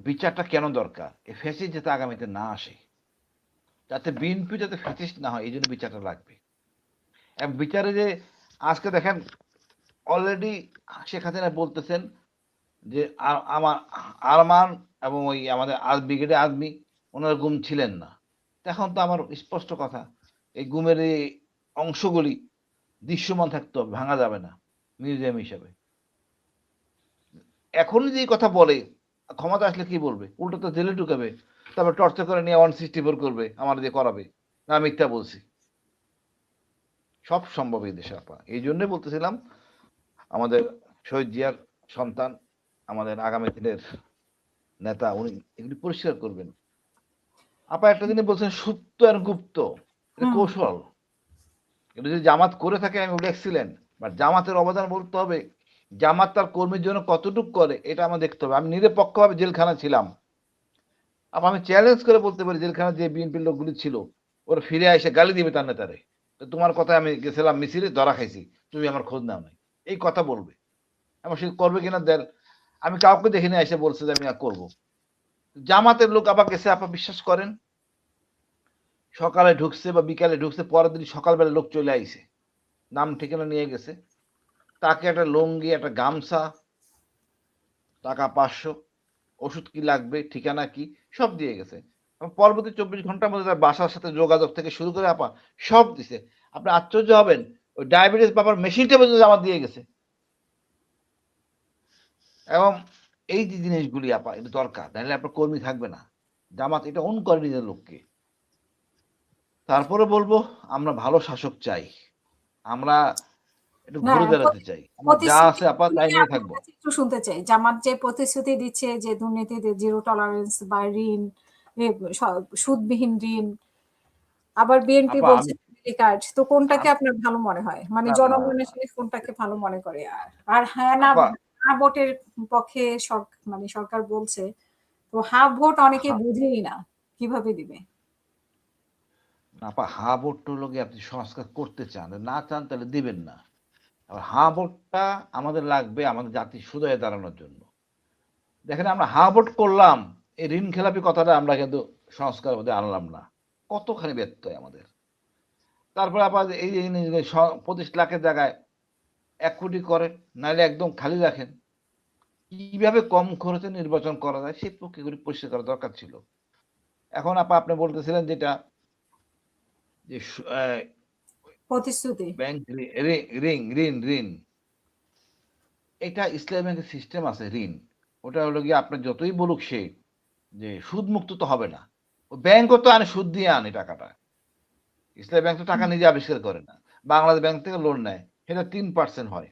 বিচারটা কেন দরকার, এই ফ্যাসিস্ট যাতে আগামীতে না আসে, যাতে বিএনপি যাতে ফ্যাসিস্ট না হয়, এই জন্য বিচারটা লাগবে। এবং বিচারে যে আজকে দেখেন অলরেডি শেখ হাসিনা বলতেছেন যে আমার আরমান এবং ওই আমাদের ব্রিগেডে আর্মি ওনার গুম ছিলেন না। এখন তো আমার স্পষ্ট কথা, এই গুমের এই অংশগুলি দৃশ্যমান থাকতে হবে, ভাঙা যাবে না মিউজিয়াম হিসাবে। এখন যে কথা বলে ক্ষমতা আসলে কি বলবে, উল্টো তো জেলে ঢুকাবে, তারপর টর্চার করে নিয়ে 164 করবে, আমার দিয়ে করাবে না মিথ্যা বলছি। সব সম্ভব এই দেশে আপা। এই জন্যই বলতেছিলাম আমাদের শহীদ জিয়ার সন্তান, আমাদের আগামী দিনের নেতা, উনি এগুলি পরিষ্কার করবেন। আপা একটা জিনিস বলছেন সুপ্ত আর গুপ্ত, এটা হুম। কৌশল। এটা যদি জামাত করে থাকে আমি বলি এক্সিলেন্ট, বাট জামাতের অবদান বলতে হবে, জামাত তার কর্মীর জন্য কতটুক করে এটা আমার দেখতে হবে। আমি নিরপেক্ষভাবে জেলখানা ছিলাম, আবার আমি চ্যালেঞ্জ করে বলতে পারি জেলখানা যে বিএনপির লোকগুলি ছিল ওরা ফিরে এসে গালি দিবে তার নেতারে, তোমার কথায় আমি গেছিলাম মিছিলে ধরা খাইছি, তুমি আমার খোঁজ নাও নাই, এই কথা বলবে। আমার সে করবে কিনা দেন, আমি কাউকে দেখিনি এসে বলছে যে আমি করবো। জামাতের লোক আবার গেছে, আপা বিশ্বাস করেন সকালে ঢুকছে বা বিকালে ঢুকছে, পরের দিন সকালবেলা লোক চলে আইছে, নাম ঠিকানা নিয়ে গেছে, তাকে একটা লুঙ্গি একটা গামছা, টাকা 500, ওষুধ কি লাগবে ঠিকানা কি সব দিয়ে গেছে। পরবর্তী 24 ঘন্টার মধ্যে তার বাসার সাথে যোগাযোগ থেকে শুরু করে আপা সব দিছে। আপনি আশ্চর্য হবেন, ওই ডায়াবেটিস বাবার মেশিনটা পর্যন্ত আমার দিয়ে গেছে। এবং এই যে জিনিসগুলি আপা এটা দরকার, নাহলে আপনার কর্মী থাকবে না। জামাত এটা অন করে নিজের লোককে। তারপরে বলবো আমরা ভালো শাসক চাই, আমরা একটু না, ঘুরে দাঁড়াতে চাই, আমার যা আছে আপা প্রতিশ্রুতিগুলো তাই নিয়ে নিয়ে আপনার থাকবো। কাছে একটু শুনতে চাই। জামাত যে প্রতিশ্রুতি দিচ্ছে যে দুর্নীতিতে জিরো টলারেন্স বা ঋণ, সুদবিহীন ঋণ, আবার বিএনপি আপা বলছে আমি ফ্যামিলি কার্ড, তো কোনটাকে আপনার ভালো মনে হয়? মানে না না জনগণ আসলে কোনটাকে ভালো মনে করে? আর আর হ্যাঁ না, আপা না ভোটের পক্ষে মানে সরকার বলছে, তো হাফ ভোট অনেকে বুঝেই না কিভাবে দিবে। আপা হা ভোটটা লোকে আপনি সংস্কার করতে চান, না চান তাহলে দিবেন না। আবার হা ভোটটা আমাদের লাগবে আমাদের জাতির সুদয়ে দাঁড়ানোর জন্য। দেখেন আমরা হা ভোট করলাম, এই ঋণ খেলাপি কথাটা আমরা কিন্তু সংস্কার মধ্যে আনলাম না, কতখানি ব্যত্যয় আমাদের। তারপরে আবার এই যে 25 লাখের জায়গায় 1 কোটি করেন, নাহলে একদম খালি রাখেন, কিভাবে কম খরচে নির্বাচন করা যায় সেই প্রক্রিয়াগুলি পরিষ্কার করা দরকার ছিল। এখন আপনি বলতেছিলেন যেটা যে প্রতিশ্রুতি। ব্যাংক ঋণ, এটা ইসলামী ব্যাংকের সিস্টেম আছে ঋণ, ওটা হলো গিয়ে আপনার যতই বলুক সে যে সুদ মুক্ত তো হবে না, ও ব্যাংকও তো আনে সুদ দিয়ে আনে টাকাটা। ইসলামী ব্যাংক তো টাকা নিজে আবিষ্কার করে না, বাংলাদেশ ব্যাংক থেকে লোন নেয়, সেটা 3% হয়।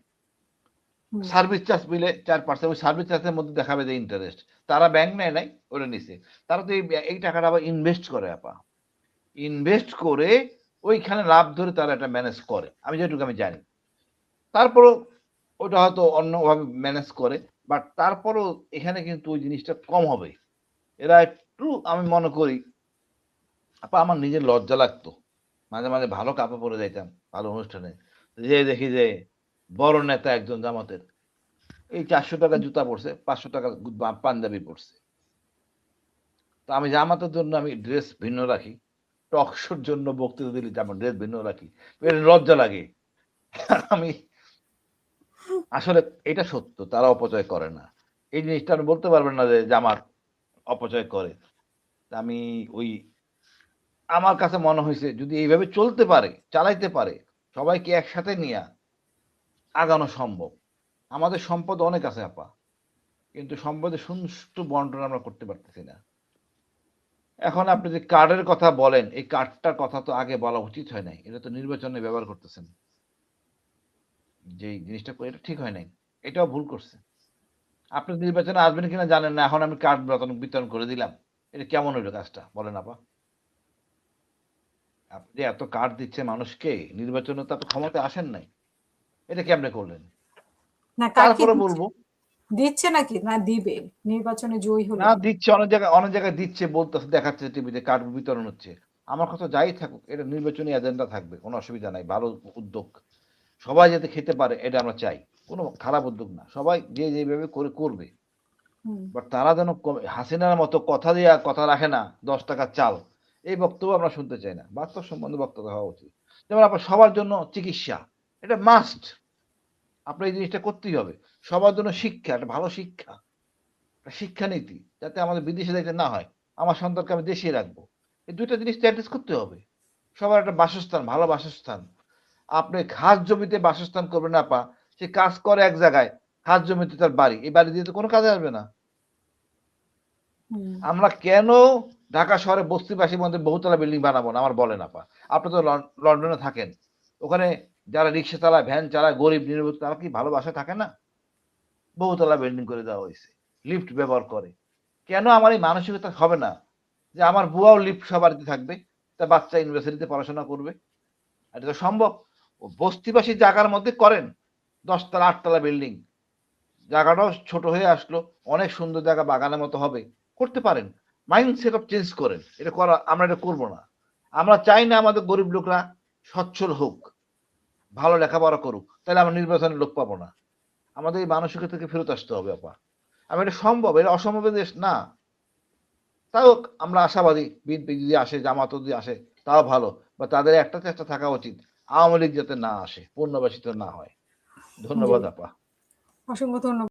হুম। সার্ভিস চার্জ মিলে 4%, ওই সার্ভিস চার্জের মধ্যে দেখাবে যে ইন্টারেস্ট, তারা ব্যাংক নেয় নাই, ওটা নিছে। তারা তো এই টাকাটা আবার ইনভেস্ট করে আপা, ইনভেস্ট করে ওইখানে লাভ ধরে তারা এটা ম্যানেজ করে, আমি যেটুকু আমি জানি। তারপরও ওটা হয়তো অন্যভাবে ম্যানেজ করে, বাট তারপরও এখানে কিন্তু ওই জিনিসটা কম হবে। এরা একটু আমি মনে করি আপা, আমার নিজের লজ্জা লাগতো মাঝে মাঝে ভালো কাপড় পরে যাইতাম ভালো অনুষ্ঠানে, যে দেখি যে বড় নেতা একজন জামাতের এই 400 টাকা জুতা পরছে, 500 টাকা পাঞ্জাবি পরছে। তো আমি জামাতের জন্য আমি ড্রেস ভিন্ন রাখি, টকশোর জন্য বক্তৃতা দিলে আমার ড্রেস ভিন্ন রাখি, এটা লজ্জা লাগে। আমি আসলে এটা সত্য, তারা অপচয় করে না, এই জিনিসটা আপনি বলতে পারবেন না যে জামাত অপচয় করে। আমি ওই আমার কাছে মনে হয়েছে যদি এইভাবে চলতে পারে, চালাইতে পারে, সবাইকে একসাথে নিয়ে আগানো সম্ভব। আমাদের সম্পদ অনেক আছে আপা, কিন্তু সম্পদের সুষ্ঠু বন্টন আমরা করতে পারতেছি না। এখন আপনি যে কার্ডের কথা বলেন, এই কার্ডটার কথা তো আগে বলা উচিত হয় নাই, এটা তো নির্বাচনে ব্যবহার করতেছেন, যে জিনিসটা এটা ঠিক হয় নাই, এটাও ভুল করছে। আপনি নির্বাচনে আসবেন কিনা জানেন না, এখন আমি কার্ড বিতরণ করে দিলাম, এটা কেমন হইলো কাজটা বলেন আপা? আপনি যে এত কার্ড দিচ্ছে মানুষকে, নির্বাচনে তো আপনি ক্ষমতায় আসেন নাই, এটা কেমনে করলেন? না, কার কি তারপরে দিচ্ছে? বলবো দিচ্ছে নাকি না দিবে নির্বাচনে জয়ী হলে? না দিচ্ছে, অনেক জায়গায় দিচ্ছে, বলতেছে দেখাচ্ছে টিভিতে কার্ড বিতরণ হচ্ছে। আমার কথা যাই থাকুক, এটা নির্বাচনী এজেন্ডা থাকবে, কোনো অসুবিধা নাই, ভালো উদ্যোগ, সবাই যাতে খেতে পারে এটা আমরা চাই, কোনো খারাপ উদ্যোগ না, সবাই যে যেভাবে করে করবে। হুম, বাট তারা যেন হাসিনার মতো কথা দিয়া কথা রাখে না, 10 টাকার চাল। এই বক্তব্য আমরা শুনতে চাই না। বাস্তব সম্বন্ধে বক্তব্য হওয়া উচিত। যেমন আপনার সবার জন্য চিকিৎসা, এটা মাস্ট। আপনার এই জিনিসটা করতেই হবে। সবার জন্য শিক্ষা, একটা ভালো শিক্ষা, একটা শিক্ষানীতি, যাতে আমাদের বিদেশে যাইতে না হয়। আমার সন্তানকে আমি দেশেই রাখবো। এই ২ টা জিনিস তো এডজাস্ট করতে হবে। সবার একটা বাসস্থান, ভালো বাসস্থান। আপনি খাস জমিতে বাসস্থান করবেন আপা, সে কাজ করে এক জায়গায়, খাস জমিতে তার বাড়ি। এই বাড়ি দিয়ে তো কোনো কাজে আসবে না। হুম, আমরা কেন ঢাকা শহরে বস্তিবাসীর মধ্যে বহুতলা বিল্ডিং বানাবো না আমার বলেন আপা। আপনি তো লন্ডনে থাকেন, ওখানে যারা রিক্সা চালায়, ভ্যান চালায়, গরিব নির্বোধ, তারা কি ভালো বাসায় থাকে না? বহুতলা বিল্ডিং করে দেওয়া হয়েছে, লিফট ব্যবহার করে। কেন আমার এই মানসিকতা হবে না যে আমার বুয়াও লিফট সবারিতে থাকবে, তার বাচ্চা ইউনিভার্সিটিতে পড়াশোনা করবে? এটা তো সম্ভব। ও বস্তিবাসী জায়গার মধ্যে করেন, 10 তলা 8 তলা বিল্ডিং, জায়গাটাও ছোট হয়ে আসলো, অনেক সুন্দর জায়গা, বাগানের মতো হবে, করতে পারেন। মাইন্ড সেট আপ চেঞ্জ করেন। এটা করা, আমরা এটা করবো না। আমরা চাই না আমাদের গরিব লোকরা সচ্ছল হোক, ভালো লেখাপড়া করুক, তাহলে আমরা নির্বাচনে লোক পাবো না। আমাদের এই মানসিকতা থেকে ফেরত আসতে হবে আপা। আমি এটা সম্ভব, এটা অসম্ভবের দেশ না। তাও আমরা আশাবাদী, বিএনপি যদি আসে, জামাত যদি আসে, তাও ভালো। বা তাদের একটা চেষ্টা থাকা উচিত, আওয়ামী লীগ যাতে না আসে, পুনর্বাসিত না হয়। জি, ধন্যবাদ আপা। অসংখ্য ধন্যবাদ।